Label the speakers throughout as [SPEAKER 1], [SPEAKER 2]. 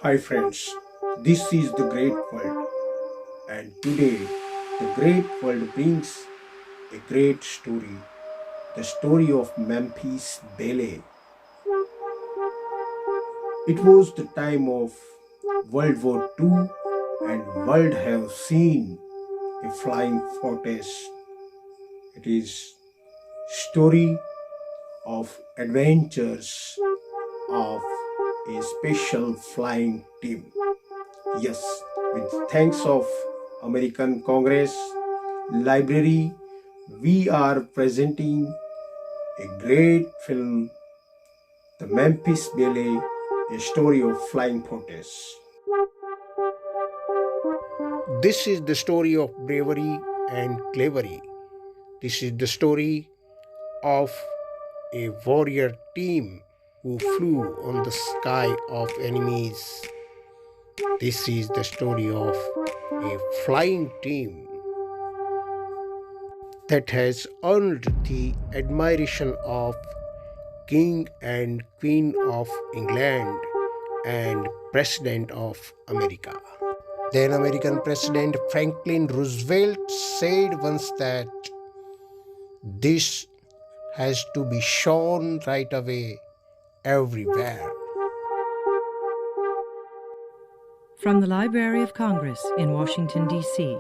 [SPEAKER 1] Hi friends, this is the great world, and today the great world brings a great story, the story of Memphis Belle. It was the time of World War II, and world have seen a flying fortress. It is story of adventures of a special flying team. Yes, with thanks of American Congress Library, we are presenting a great film, The Memphis Belle, a story of flying fortress. This is the story of bravery and cleverly. This is the story of a warrior team who flew on the sky of enemies. This is the story of a flying team that has earned the admiration of King and Queen of England and President of America. Then American President Franklin Roosevelt said once that this has to be shown right away everywhere.
[SPEAKER 2] From the Library of Congress in Washington, D.C.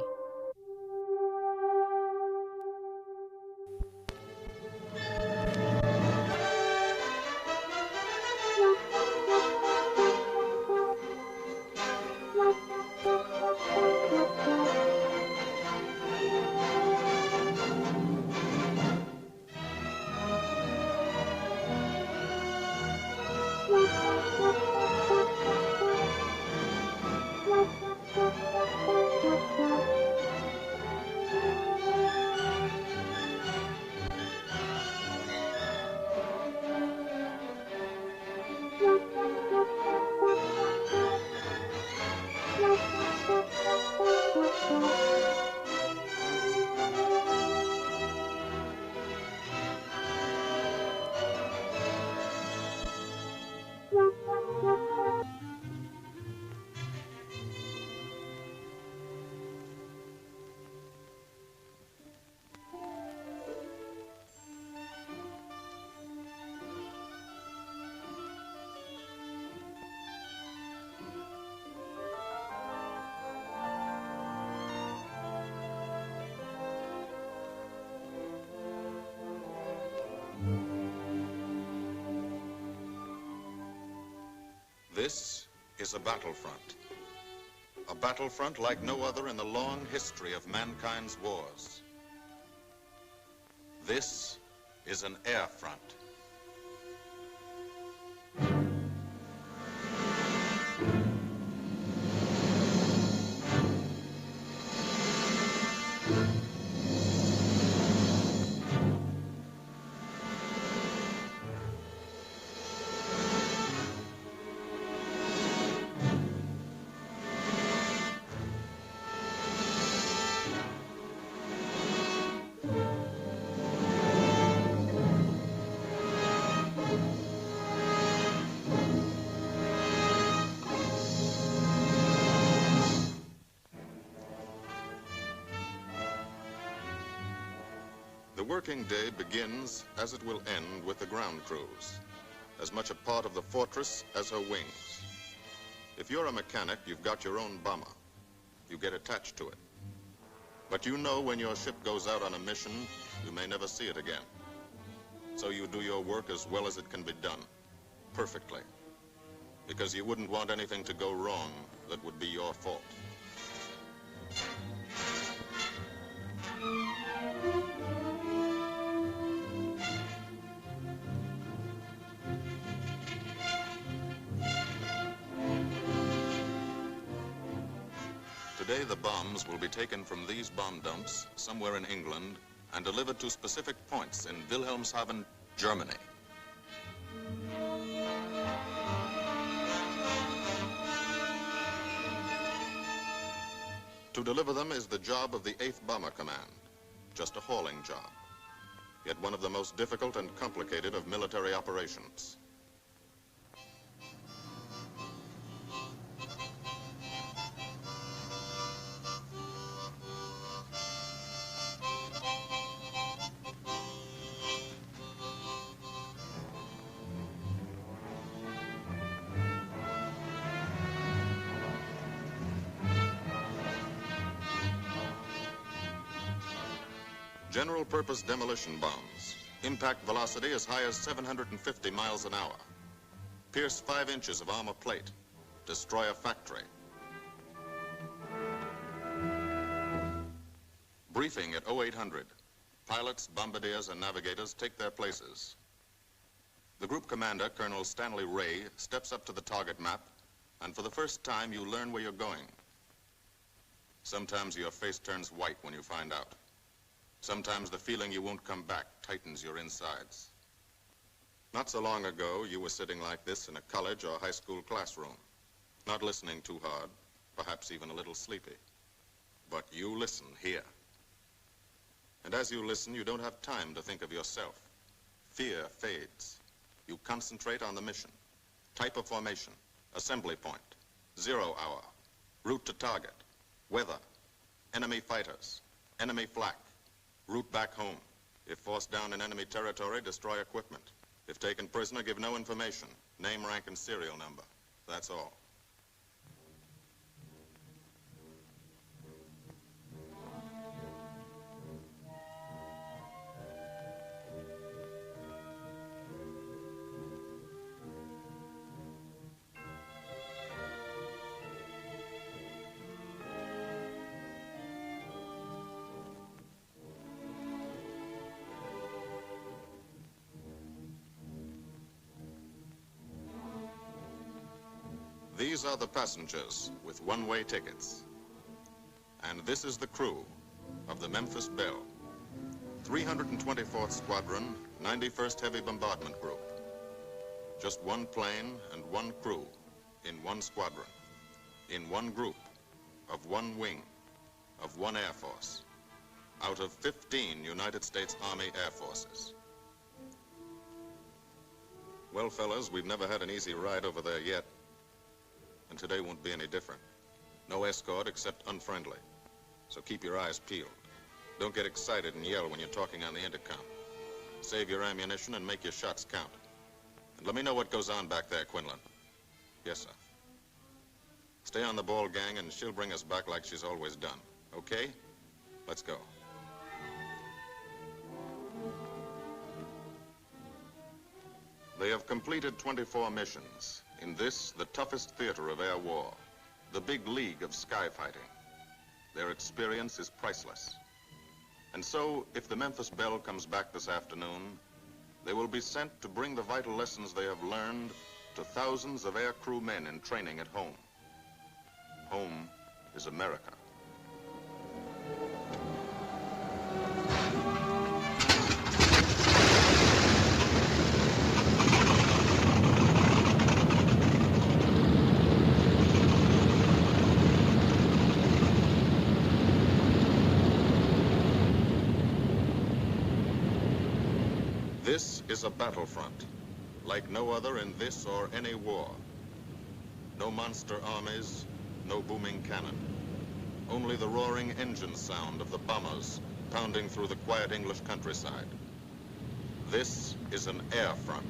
[SPEAKER 3] This is a battlefront like no other in the long history of mankind's wars. This is an air front. The working day begins, as it will end, with the ground crews, as much a part of the fortress as her wings. If you're a mechanic, you've got your own bomber. You get attached to it. But you know when your ship goes out on a mission, you may never see it again. So you do your work as well as it can be done, perfectly, because you wouldn't want anything to go wrong that would be your fault. Today, the bombs will be taken from these bomb dumps somewhere in England and delivered to specific points in Wilhelmshaven, Germany. To deliver them is the job of the 8th Bomber Command, just a hauling job, yet one of the most difficult and complicated of military operations. General-purpose demolition bombs. Impact velocity as high as 750 miles an hour. Pierce 5 inches of armor plate. Destroy a factory. Briefing at 0800. Pilots, bombardiers, and navigators take their places. The group commander, Colonel Stanley Ray, steps up to the target map, and for the first time, you learn where you're going. Sometimes your face turns white when you find out. Sometimes the feeling you won't come back tightens your insides. Not so long ago, you were sitting like this in a college or high school classroom, not listening too hard, perhaps even a little sleepy. But you listen here. And as you listen, you don't have time to think of yourself. Fear fades. You concentrate on the mission. Type of formation, assembly point, 0 hour, route to target, weather, enemy fighters, enemy flak, route back home. If forced down in enemy territory, destroy equipment. If taken prisoner, give no information, name, rank, and serial number. That's all. These are the passengers with one-way tickets. And this is the crew of the Memphis Belle, 324th Squadron, 91st Heavy Bombardment Group. Just one plane and one crew in one squadron, in one group, of one wing, of one Air Force, out of 15 United States Army Air Forces. Well, fellas, we've never had an easy ride over there yet. And today won't be any different. No escort except unfriendly. So keep your eyes peeled. Don't get excited and yell when you're talking on the intercom. Save your ammunition and make your shots count. And let me know what goes on back there, Quinlan. Yes, sir. Stay on the ball, gang, and she'll bring us back like she's always done. Okay? Let's go. They have completed 24 missions. In this, the toughest theater of air war, the big league of sky fighting. Their experience is priceless. And so, if the Memphis Belle comes back this afternoon, they will be sent to bring the vital lessons they have learned to thousands of air crew men in training at home. Home is America. This is a battlefront, like no other in this or any war. No monster armies, no booming cannon. Only the roaring engine sound of the bombers pounding through the quiet English countryside. This is an air front.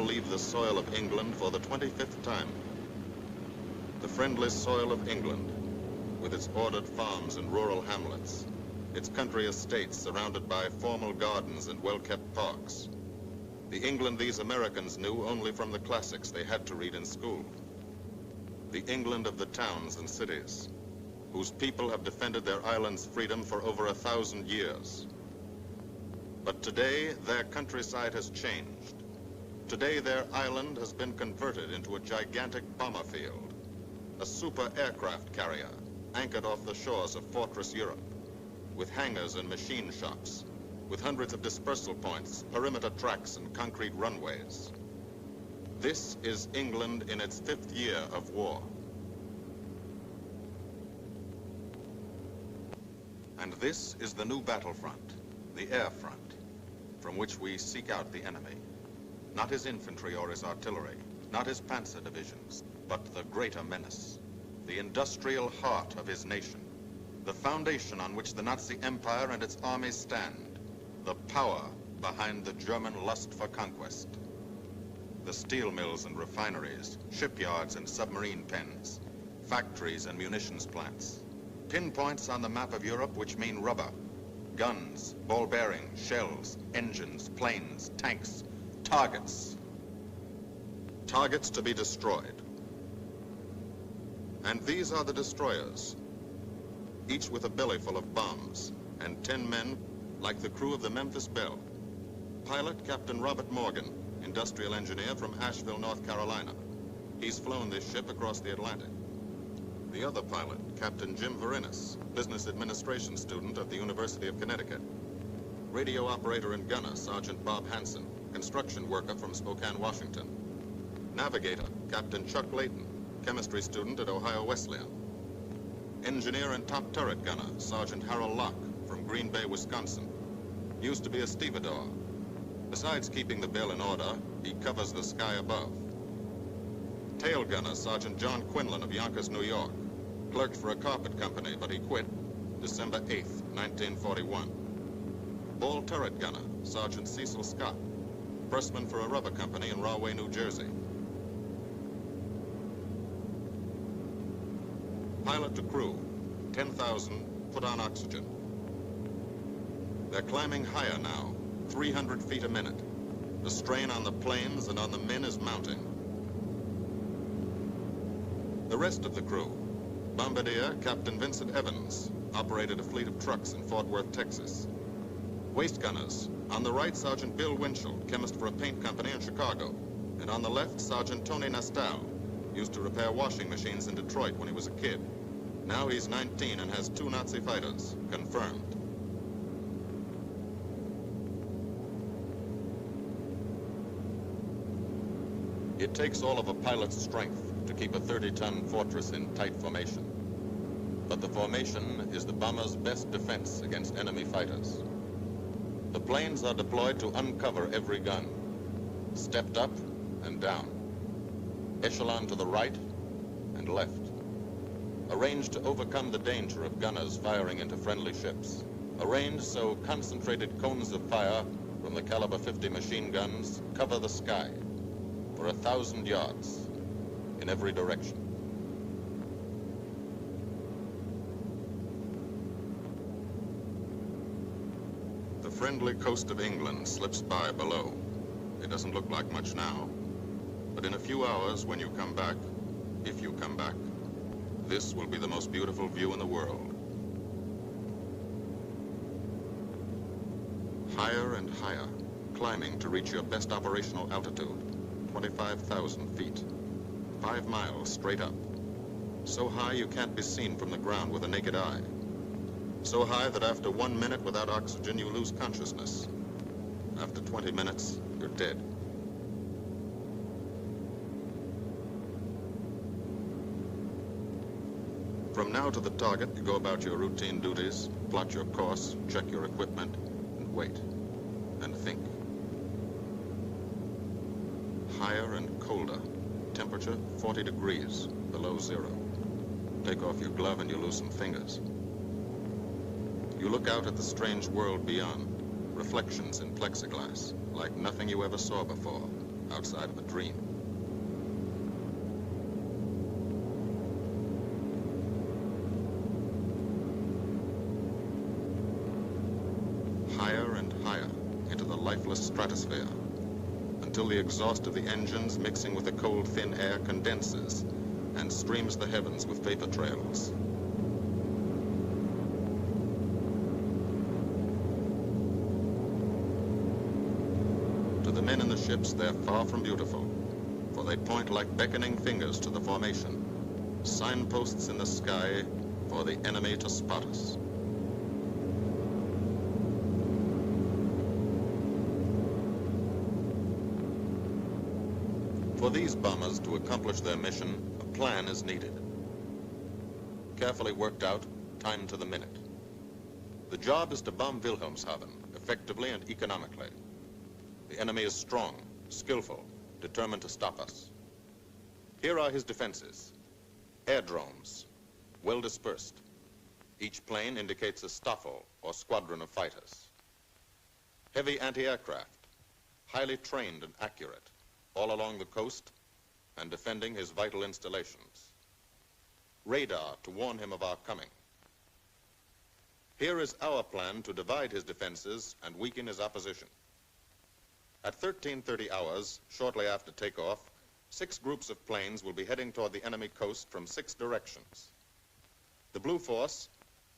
[SPEAKER 3] leave the soil of England for the 25th time. The friendly soil of England, with its ordered farms and rural hamlets, its country estates surrounded by formal gardens and well-kept parks. The England these Americans knew only from the classics they had to read in school. The England of the towns and cities, whose people have defended their island's freedom for over 1,000 years. But today, their countryside has changed. Today, their island has been converted into a gigantic bomber field, a super aircraft carrier anchored off the shores of Fortress Europe, with hangars and machine shops, with hundreds of dispersal points, perimeter tracks, and concrete runways. This is England in its 5th year of war. And this is the new battlefront, the air front, from which we seek out the enemy. Not his infantry or his artillery, not his panzer divisions, but the greater menace, the industrial heart of his nation, the foundation on which the Nazi Empire and its armies stand, the power behind the German lust for conquest. The steel mills and refineries, shipyards and submarine pens, factories and munitions plants, pinpoints on the map of Europe which mean rubber, guns, ball bearings, shells, engines, planes, tanks, targets. Targets to be destroyed. And these are the destroyers, each with a belly full of bombs, and 10 men like the crew of the Memphis BELLE. Pilot Captain Robert Morgan, industrial engineer from Asheville, North Carolina. He's flown this ship across the Atlantic. The other pilot, Captain Jim Verinis, business administration student at the University of Connecticut. Radio operator and gunner, Sergeant Bob Hansen, construction worker from Spokane, Washington. Navigator, Captain Chuck Layton, chemistry student at Ohio Wesleyan. Engineer and top turret gunner, Sergeant Harold Locke from Green Bay, Wisconsin. Used to be a stevedore. Besides keeping the BELLE in order, he covers the sky above. Tail gunner, Sergeant John Quinlan of Yonkers, New York. Clerked for a carpet company, but he quit December 8th, 1941. Ball turret gunner, Sergeant Cecil Scott. Pressman for a rubber company in Rahway, New Jersey. Pilot to crew, 10,000, put on oxygen. They're climbing higher now, 300 feet a minute. The strain on the planes and on the men is mounting. The rest of the crew, Bombardier Captain Vincent Evans, operated a fleet of trucks in Fort Worth, Texas. Waist gunners, on the right, Sergeant Bill Winchell, chemist for a paint company in Chicago. And on the left, Sergeant Tony Nastal, used to repair washing machines in Detroit when he was a kid. Now he's 19 and has 2 Nazi fighters, confirmed. It takes all of a pilot's strength to keep a 30-ton fortress in tight formation. But the formation is the bomber's best defense against enemy fighters. The planes are deployed to uncover every gun, stepped up and down, echelon to the right and left, arranged to overcome the danger of gunners firing into friendly ships, arranged so concentrated cones of fire from the caliber 50 machine guns cover the sky for 1,000 yards in every direction. The friendly coast of England slips by below. It doesn't look like much now, but in a few hours when you come back, if you come back, this will be the most beautiful view in the world. Higher and higher, climbing to reach your best operational altitude, 25,000 feet, 5 miles straight up. So high you can't be seen from the ground with a naked eye. So high that after 1 minute without oxygen, you lose consciousness. After 20 minutes, you're dead. From now to the target, you go about your routine duties, plot your course, check your equipment, and wait, and think. Higher and colder. Temperature 40 degrees, below zero. Take off your glove and you lose some fingers. You look out at the strange world beyond, reflections in plexiglass, like nothing you ever saw before. outside of a dream. Higher and higher into the lifeless stratosphere, until the exhaust of the engines mixing with the cold, thin air condenses and streams the heavens with vapor trails. To the men in the ships, they're far from beautiful, for they point like beckoning fingers to the formation, signposts in the sky for the enemy to spot us. For these bombers to accomplish their mission, a plan is needed. Carefully worked out, timed to the minute. The job is to bomb Wilhelmshaven effectively and economically. The enemy is strong, skillful, determined to stop us. Here are his defenses. Airdromes, well dispersed. Each plane indicates a Staffel, or squadron of fighters. Heavy anti-aircraft, highly trained and accurate, all along the coast and defending his vital installations. Radar to warn him of our coming. Here is our plan to divide his defenses and weaken his opposition. At 13:30 hours, shortly after takeoff, 6 groups of planes will be heading toward the enemy coast from 6 directions. The Blue Force,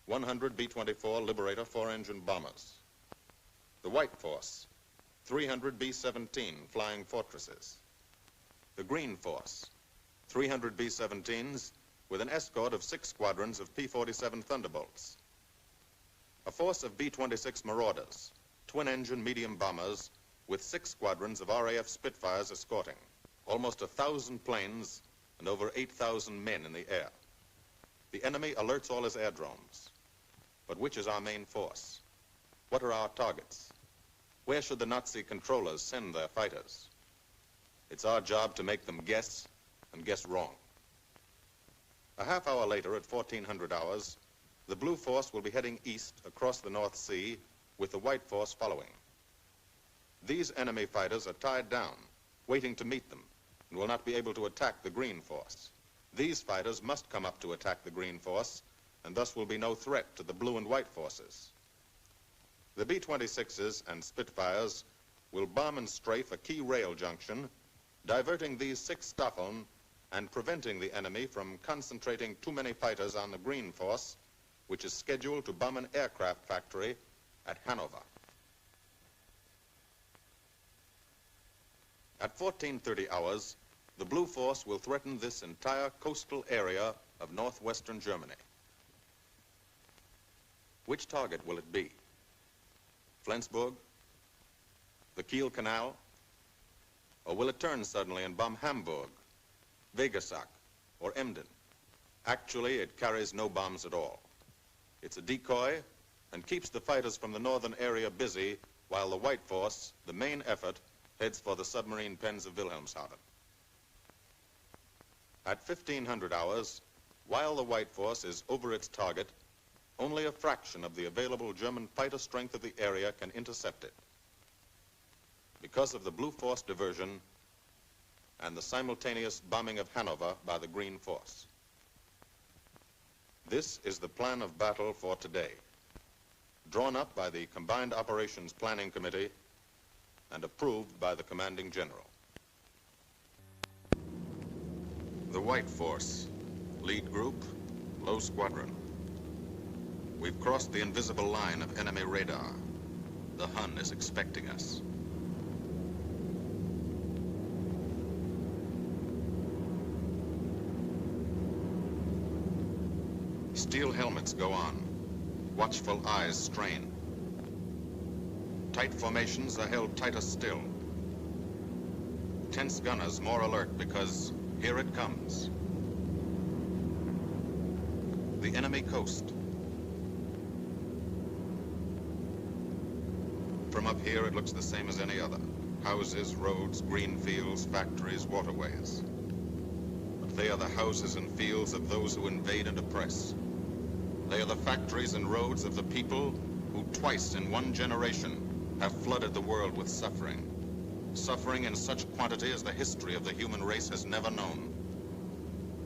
[SPEAKER 3] 100 B-24 Liberator 4-engine bombers. The White Force, 300 B-17 Flying Fortresses. The Green Force, 300 B-17s with an escort of 6 squadrons of P-47 Thunderbolts. A force of B-26 Marauders, twin-engine medium bombers with 6 squadrons of RAF Spitfires escorting. Almost 1,000 planes and over 8,000 men in the air. The enemy alerts all his airdromes. But which is our main force? What are our targets? Where should the Nazi controllers send their fighters? It's our job to make them guess, and guess wrong. A half hour later, at 1400 hours, the Blue Force will be heading east across the North Sea, with the White Force following. These enemy fighters are tied down, waiting to meet them, and will not be able to attack the Green Force. These fighters must come up to attack the Green Force, and thus will be no threat to the Blue and White Forces. The B-26s and Spitfires will bomb and strafe a key rail junction, diverting these 6 Staffeln and preventing the enemy from concentrating too many fighters on the Green Force, which is scheduled to bomb an aircraft factory at Hanover. At 14:30 hours, the Blue Force will threaten this entire coastal area of northwestern Germany. Which target will it be? Flensburg? The Kiel Canal? Or will it turn suddenly and bomb Hamburg, Wegesack, or Emden? Actually, it carries no bombs at all. It's a decoy and keeps the fighters from the northern area busy while the White Force, the main effort, heads for the submarine pens of Wilhelmshaven. At 1500 hours, while the White Force is over its target, only a fraction of the available German fighter strength of the area can intercept it. Because of the Blue Force diversion and the simultaneous bombing of Hanover by the Green Force. This is the plan of battle for today, drawn up by the Combined Operations Planning Committee and approved by the Commanding General. The White Force, lead group, low squadron. We've crossed the invisible line of enemy radar. The Hun is expecting us. Steel helmets go on. Watchful eyes strain. Tight formations are held tighter still. Tense gunners more alert because here it comes. The enemy coast. From up here, it looks the same as any other. Houses, roads, green fields, factories, waterways. But they are the houses and fields of those who invade and oppress. They are the factories and roads of the people who twice in one generation have flooded the world with suffering, suffering in such quantity as the history of the human race has never known,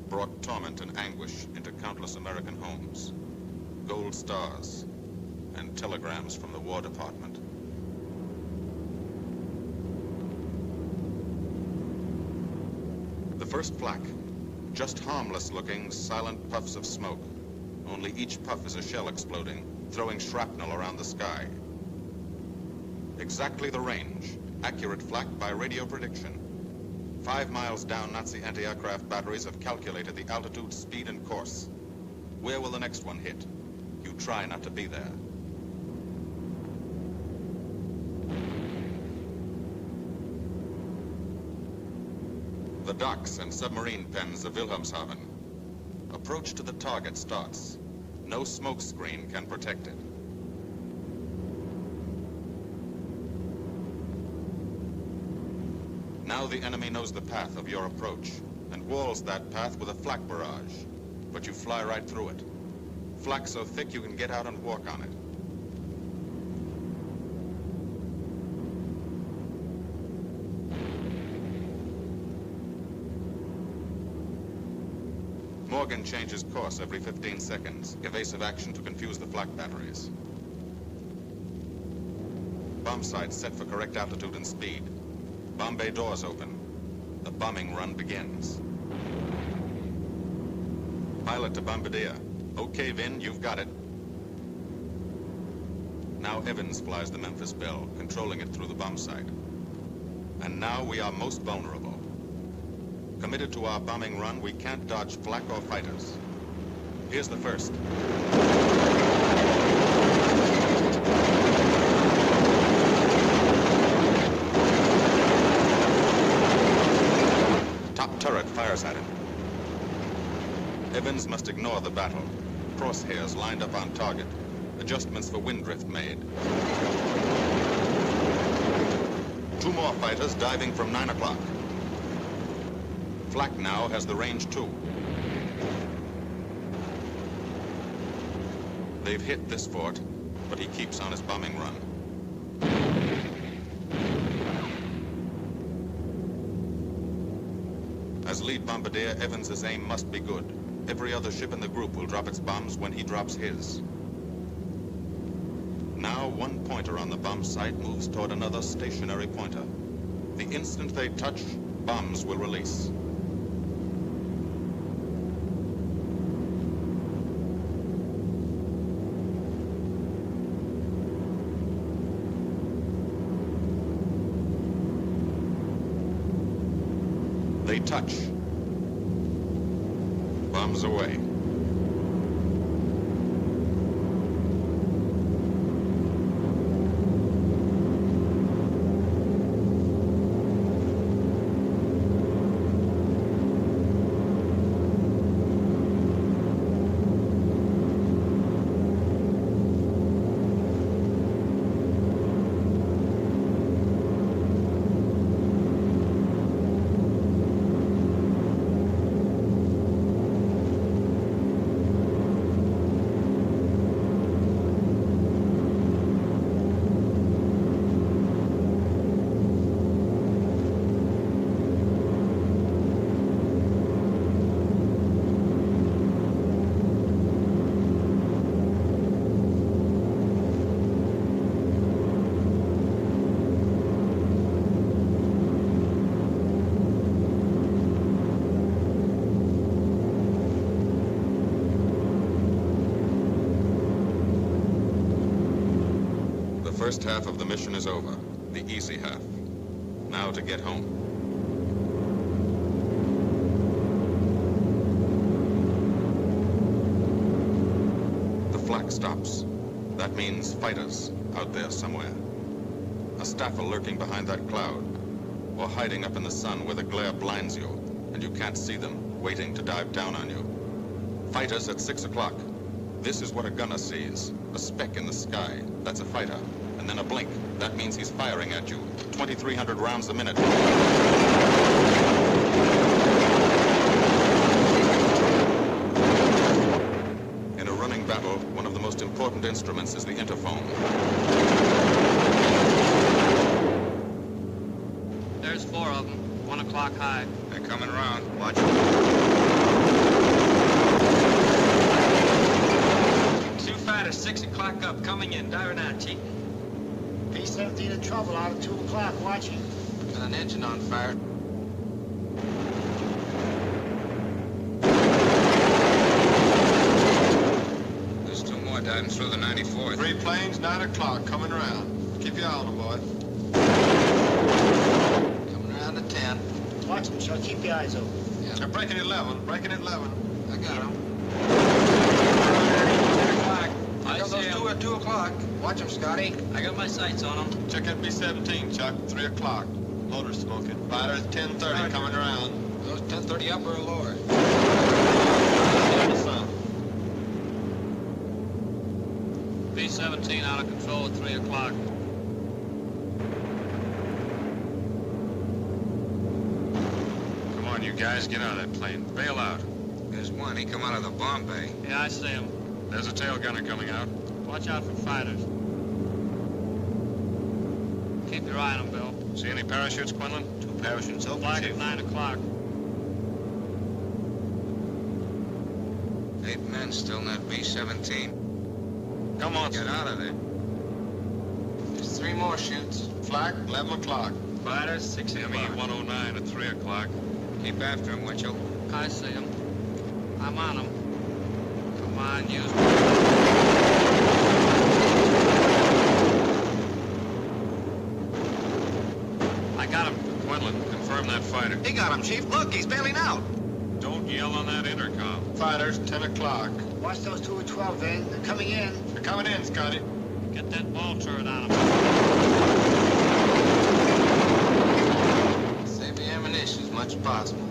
[SPEAKER 3] brought torment and anguish into countless American homes, gold stars, and telegrams from the War Department. The first flak, just harmless-looking, silent puffs of smoke. Only each puff is a shell exploding, throwing shrapnel around the sky. Exactly the range, accurate flak by radio prediction. 5 miles down, Nazi anti-aircraft batteries have calculated the altitude, speed, and course. Where will the next one hit? You try not to be there. The docks and submarine pens of Wilhelmshaven. Approach to the target starts. No smoke screen can protect it. Now the enemy knows the path of your approach and walls that path with a flak barrage, but you fly right through it. Flak so thick you can get out and walk on it. Morgan changes course every 15 seconds. Evasive action to confuse the flak batteries. Bomb sights set for correct altitude and speed. Bomb bay doors open. The bombing run begins. Pilot to Bombardier. Okay, Vin, you've got it. Now Evans flies the Memphis Belle, controlling it through the bomb sight. And now we are most vulnerable. Committed to our bombing run, we can't dodge flak or fighters. Here's the first. Top turret fires at him. Evans must ignore the battle. Crosshairs lined up on target. Adjustments for wind drift made. 2 more fighters diving from 9 o'clock. Flak now has the range too. They've hit this fort, but he keeps on his bombing run. As lead bombardier, Evans's aim must be good. Every other ship in the group will drop its bombs when he drops his. Now one pointer on the bomb site moves toward another stationary pointer. The instant they touch, bombs will release. They touch. Bombs away. The first half of the mission is over, the easy half. Now to get home. The flak stops. That means fighters out there somewhere. A staffer lurking behind that cloud, or hiding up in the sun where the glare blinds you, and you can't see them, waiting to dive down on you. Fighters at 6 o'clock. This is what a gunner sees. A speck in the sky. That's a fighter. And then a blink. That means he's firing at you. 2,300 rounds a minute. In a running battle, one of the most important instruments is the interphone.
[SPEAKER 4] o'clock high.
[SPEAKER 5] They're coming around. Watch it.
[SPEAKER 4] Two fighters, 6 o'clock up, coming in. Diving out, Chief.
[SPEAKER 6] B-17 in trouble out at 2 o'clock, watching.
[SPEAKER 5] Got an engine on fire. There's two more diving through the 94th.
[SPEAKER 3] 3 planes, 9 o'clock, coming around. Keep your eye on them, boy.
[SPEAKER 5] Coming around to 10.
[SPEAKER 6] Watch them, Chuck. Keep your eyes open.
[SPEAKER 5] Yeah.
[SPEAKER 3] They're breaking 11, breaking 11.
[SPEAKER 5] I got them.
[SPEAKER 4] 10 o'clock.
[SPEAKER 5] I got those two at 2 o'clock. Watch them, Scotty.
[SPEAKER 4] I got my sights on them.
[SPEAKER 3] Check that B-17, Chuck. 3 o'clock. Motor smoking. Fighters 10:30 coming around.
[SPEAKER 5] Those 10:30 up or lower?
[SPEAKER 4] B-17 out of control at 3 o'clock.
[SPEAKER 7] Come on, you guys, get out of that plane. Bail out.
[SPEAKER 5] There's one. He come out of the bomb bay.
[SPEAKER 4] Yeah, I see him.
[SPEAKER 7] There's a tail gunner coming out.
[SPEAKER 4] Watch out for fighters. Keep your eye on them, Bill.
[SPEAKER 7] See any parachutes, Quinlan?
[SPEAKER 3] 2 parachutes open,
[SPEAKER 4] Flag
[SPEAKER 3] Chief.
[SPEAKER 4] at 9 o'clock.
[SPEAKER 5] 8 men still in that B-17.
[SPEAKER 7] Come on,
[SPEAKER 5] Get out of there. There's 3 more chutes.
[SPEAKER 3] Flak, 11 o'clock.
[SPEAKER 4] Fighters, 6 o'clock.
[SPEAKER 7] ME-109 at 3 o'clock.
[SPEAKER 5] Keep after him, Winchell.
[SPEAKER 4] I see him. I'm on him. Come on, use I got him.
[SPEAKER 7] Quinlan, confirm that fighter.
[SPEAKER 5] He got him, Chief. Look, he's bailing out.
[SPEAKER 7] Don't yell on that intercom.
[SPEAKER 3] Fighters 10 o'clock.
[SPEAKER 6] Watch those 2 at 12, Van. They're coming in.
[SPEAKER 3] They're coming in, Scotty.
[SPEAKER 4] Get that ball turret on him.
[SPEAKER 5] Save the ammunition as much as possible.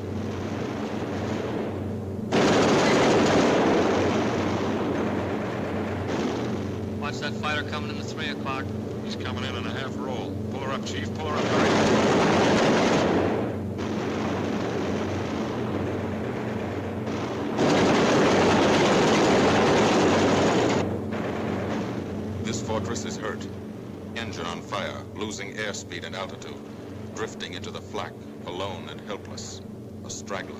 [SPEAKER 4] Watch that fighter coming in at 3 o'clock.
[SPEAKER 7] He's coming in a half roll. Pull her up, Chief. Pull her up. Hurry.
[SPEAKER 3] This fortress is hurt. Engine on fire, losing airspeed and altitude. Drifting into the flak, alone and helpless. A straggler.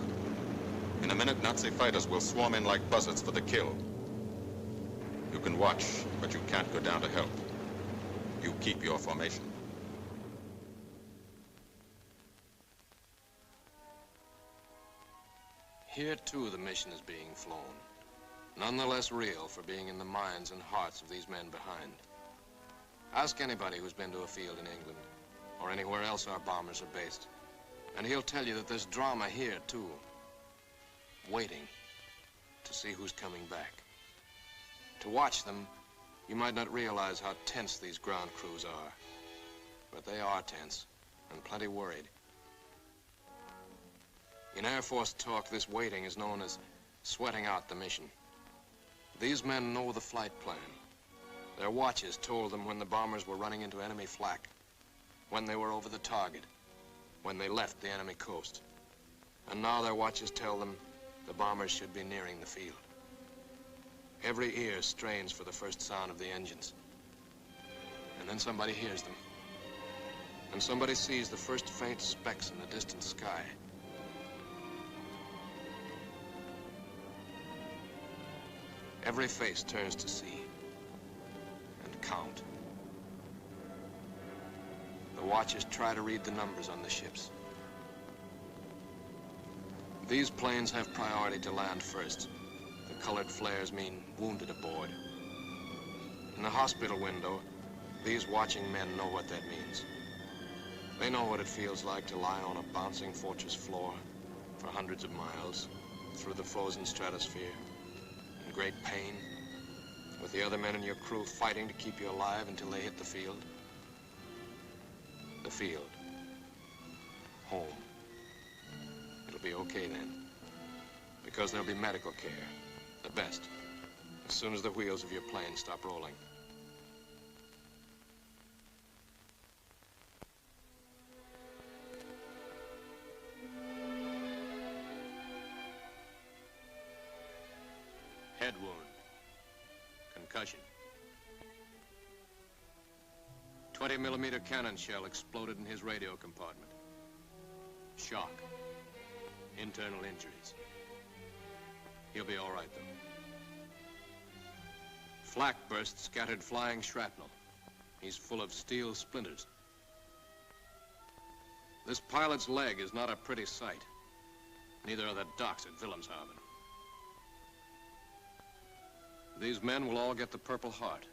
[SPEAKER 3] In a minute, Nazi fighters will swarm in like buzzards for the kill. You can watch, but you can't go down to help. You keep your formation.
[SPEAKER 8] Here, too, the mission is being flown. None the less real for being in the minds and hearts of these men behind. Ask anybody who's been to a field in England, or anywhere else our bombers are based, and he'll tell you that there's drama here, too. Waiting to see who's coming back. To watch them, you might not realize how tense these ground crews are. But they are tense, and plenty worried. In Air Force talk, this waiting is known as sweating out the mission. These men know the flight plan. Their watches told them when the bombers were running into enemy flak, when they were over the target, when they left the enemy coast. And now their watches tell them the bombers should be nearing the field. Every ear strains for the first sound of the engines. And then somebody hears them. And somebody sees the first faint specks in the distant sky. Every face turns to see and count. The watchers try to read the numbers on the ships. These planes have priority to land first. The colored flares mean wounded aboard. In the hospital window, these watching men know what that means. They know what it feels like to lie on a bouncing fortress floor for hundreds of miles through the frozen stratosphere in great pain, with the other men in your crew fighting to keep you alive until they hit the field. The field. Home. It'll be okay then, because there'll be medical care, the best, as soon as the wheels of your plane stop rolling.
[SPEAKER 7] Head wound. Concussion.
[SPEAKER 8] 20mm cannon shell exploded in his radio compartment. shock, internal injuries. He'll be all right, though. Flak burst scattered flying shrapnel. He's full of steel splinters. This pilot's leg is not a pretty sight. Neither are the docks at Wilhelmshaven. These men will all get the Purple Heart.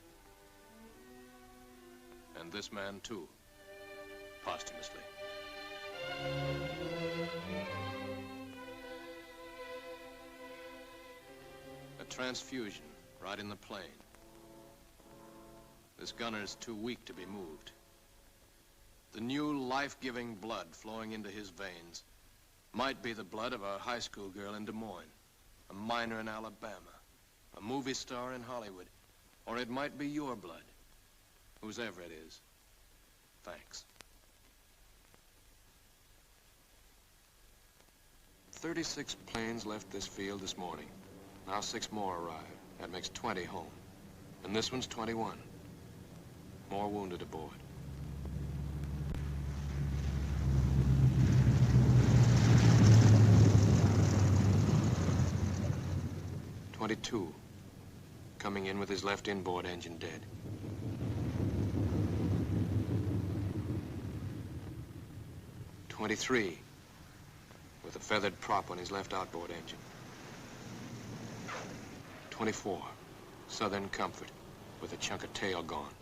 [SPEAKER 8] And this man, too, posthumously. A transfusion right in the plane. This gunner's too weak to be moved. The new life-giving blood flowing into his veins might be the blood of a high school girl in Des Moines, a miner in Alabama, a movie star in Hollywood, or it might be your blood. Whosever it is, thanks. 36 planes left this field this morning. Now 6 more arrived. That makes 20 home. And this one's 21. More wounded aboard. "22, coming in with his left inboard engine dead. 23, with a feathered prop on his left outboard engine. 24, Southern Comfort, with a chunk of tail gone.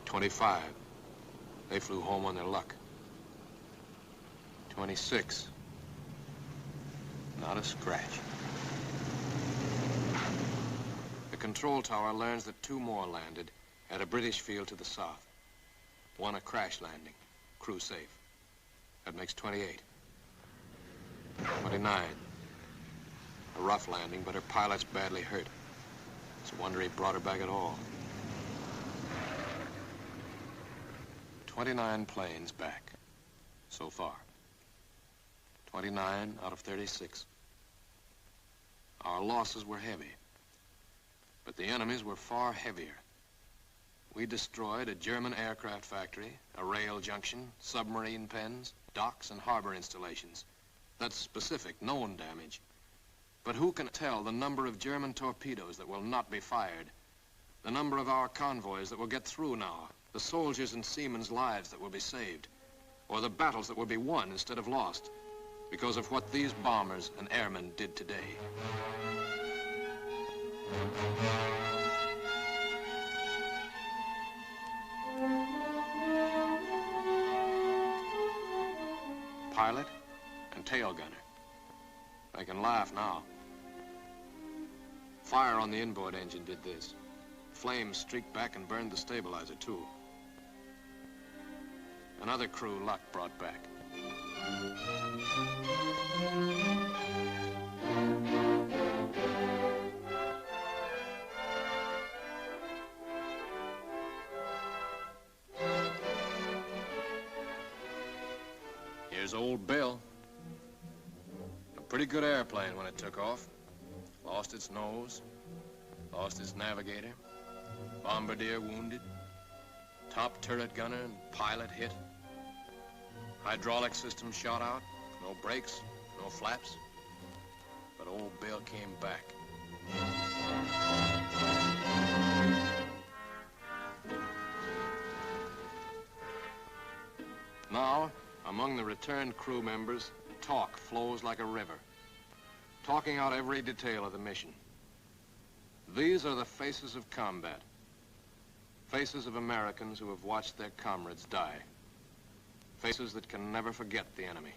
[SPEAKER 8] 25, they flew home on their luck. 26, not a scratch. The control tower learns that 2 more landed at a British field to the south. 1 a crash landing, crew safe. That makes 28. 29. A rough landing, but her pilot's badly hurt. It's a wonder he brought her back at all. 29 planes back, so far. 29 out of 36. Our losses were heavy, but the enemy's were far heavier. We destroyed a German aircraft factory, a rail junction, submarine pens, docks and harbor installations. That's specific, known damage. But who can tell the number of German torpedoes that will not be fired, the number of our convoys that will get through now, the soldiers and seamen's lives that will be saved, or the battles that will be won instead of lost because of what these bombers and airmen did today. Pilot and tail gunner. They can laugh now. Fire on the inboard engine did this. Flames streaked back and burned the stabilizer, too. Another crew luck brought back. Here's old Belle. A pretty good airplane when it took off. Lost its nose, lost its navigator, bombardier wounded, top turret gunner and pilot hit. Hydraulic system shot out, no brakes, no flaps. But old Belle came back. Now, among the returned crew members, talk flows like a river, talking out every detail of the mission. These are the faces of combat, faces of Americans who have watched their comrades die, faces that can never forget the enemy,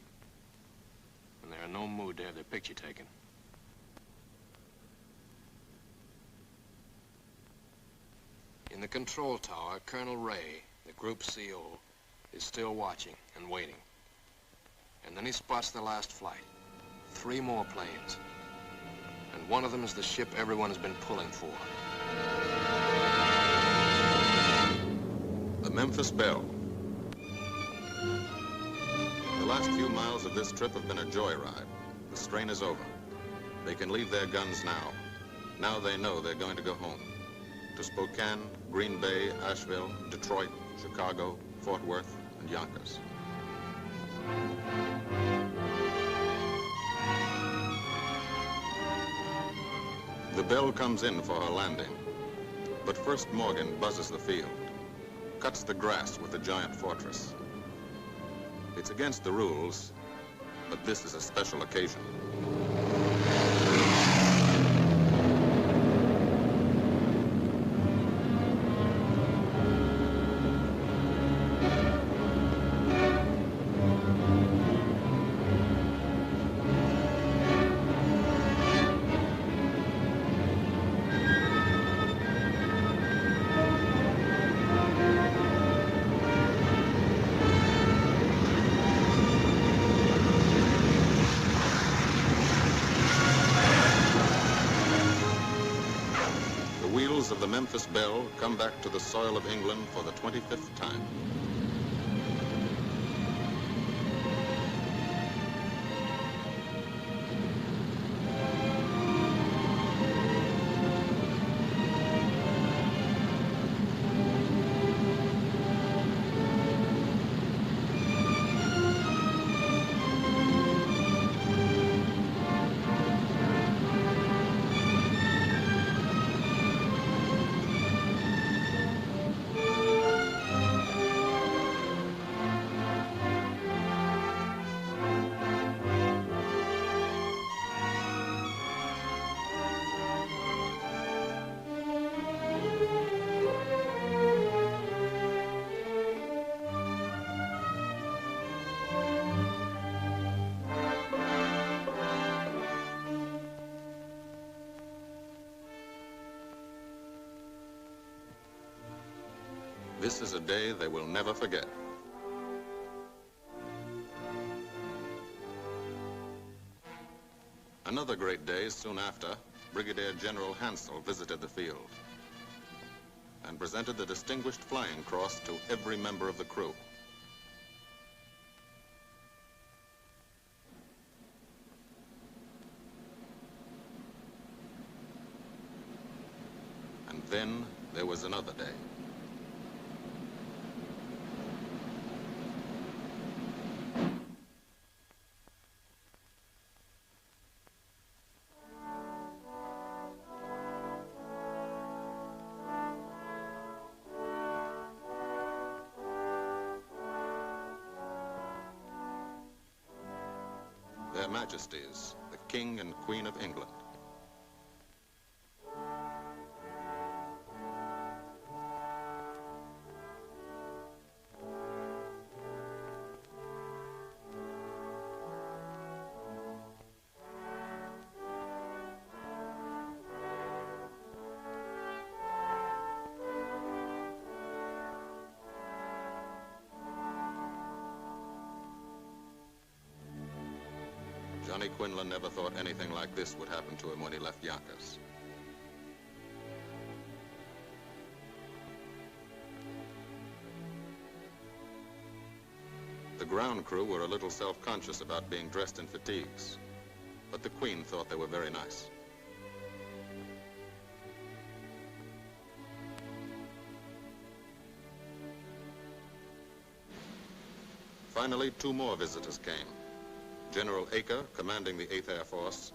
[SPEAKER 8] and they're in no mood to have their picture taken. In the control tower, Colonel Ray, the group CO, is still watching and waiting. And then he spots the last flight. 3 more planes. And one of them is the ship everyone has been pulling for.
[SPEAKER 3] The Memphis Belle. The last few miles of this trip have been a joyride. The strain is over. They can leave their guns now. Now they know they're going to go home. To Spokane, Green Bay, Asheville, Detroit, Chicago, Fort Worth, and Yonkers. The Belle comes in for her landing, but first Morgan buzzes the field, cuts the grass with the giant fortress. It's against the rules, but this is a special occasion. The wheels of the Memphis Belle come back to the soil of England for the 25th time. This is a day they will never forget. Another great day soon after, Brigadier General Hansel visited the field and presented the Distinguished Flying Cross to every member of the crew. And then there was another day. Their Majesties, the King and Queen of England. Johnny Quinlan never thought anything like this would happen to him when he left Yonkers. The ground crew were a little self-conscious about being dressed in fatigues, but the Queen thought they were very nice. Finally, two more visitors came. General Acre, commanding the 8th Air Force,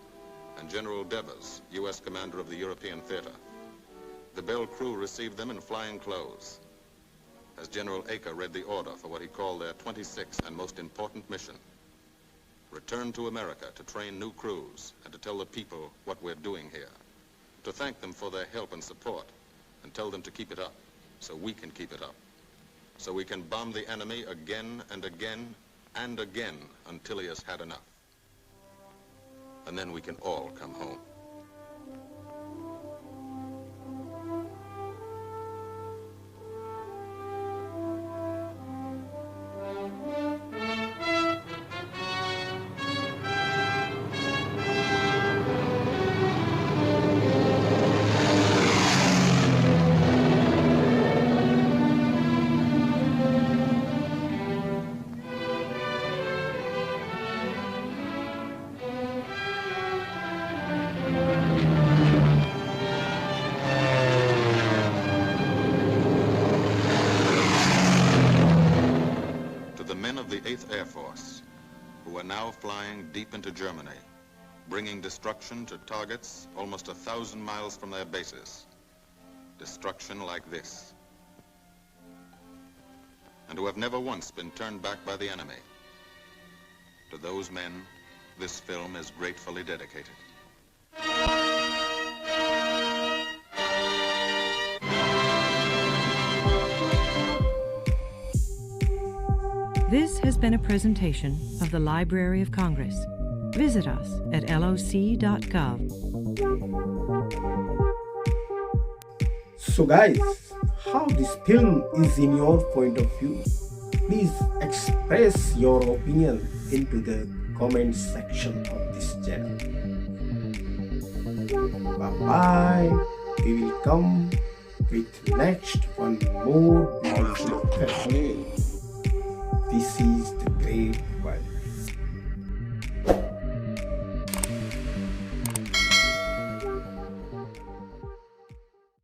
[SPEAKER 3] and General Devers, U.S. commander of the European Theater. The Belle crew received them in flying clothes, as General Acre read the order for what he called their 26th and most important mission. Return to America to train new crews and to tell the people what we're doing here. To thank them for their help and support and tell them to keep it up so we can keep it up. So we can bomb the enemy again and again and again until he has had enough. And then we can all come home. now flying deep into Germany, bringing destruction to targets almost 1,000 miles from their bases. Destruction like this. And who have never once been turned back by the enemy. To those men, this film is gratefully dedicated.
[SPEAKER 2] This has been a presentation of the Library of Congress. Visit us at loc.gov.
[SPEAKER 1] So guys, how this film is in your point of view? Please express your opinion into the comment section of this channel. Bye bye. We will come with next one more beautiful film. This is the great world.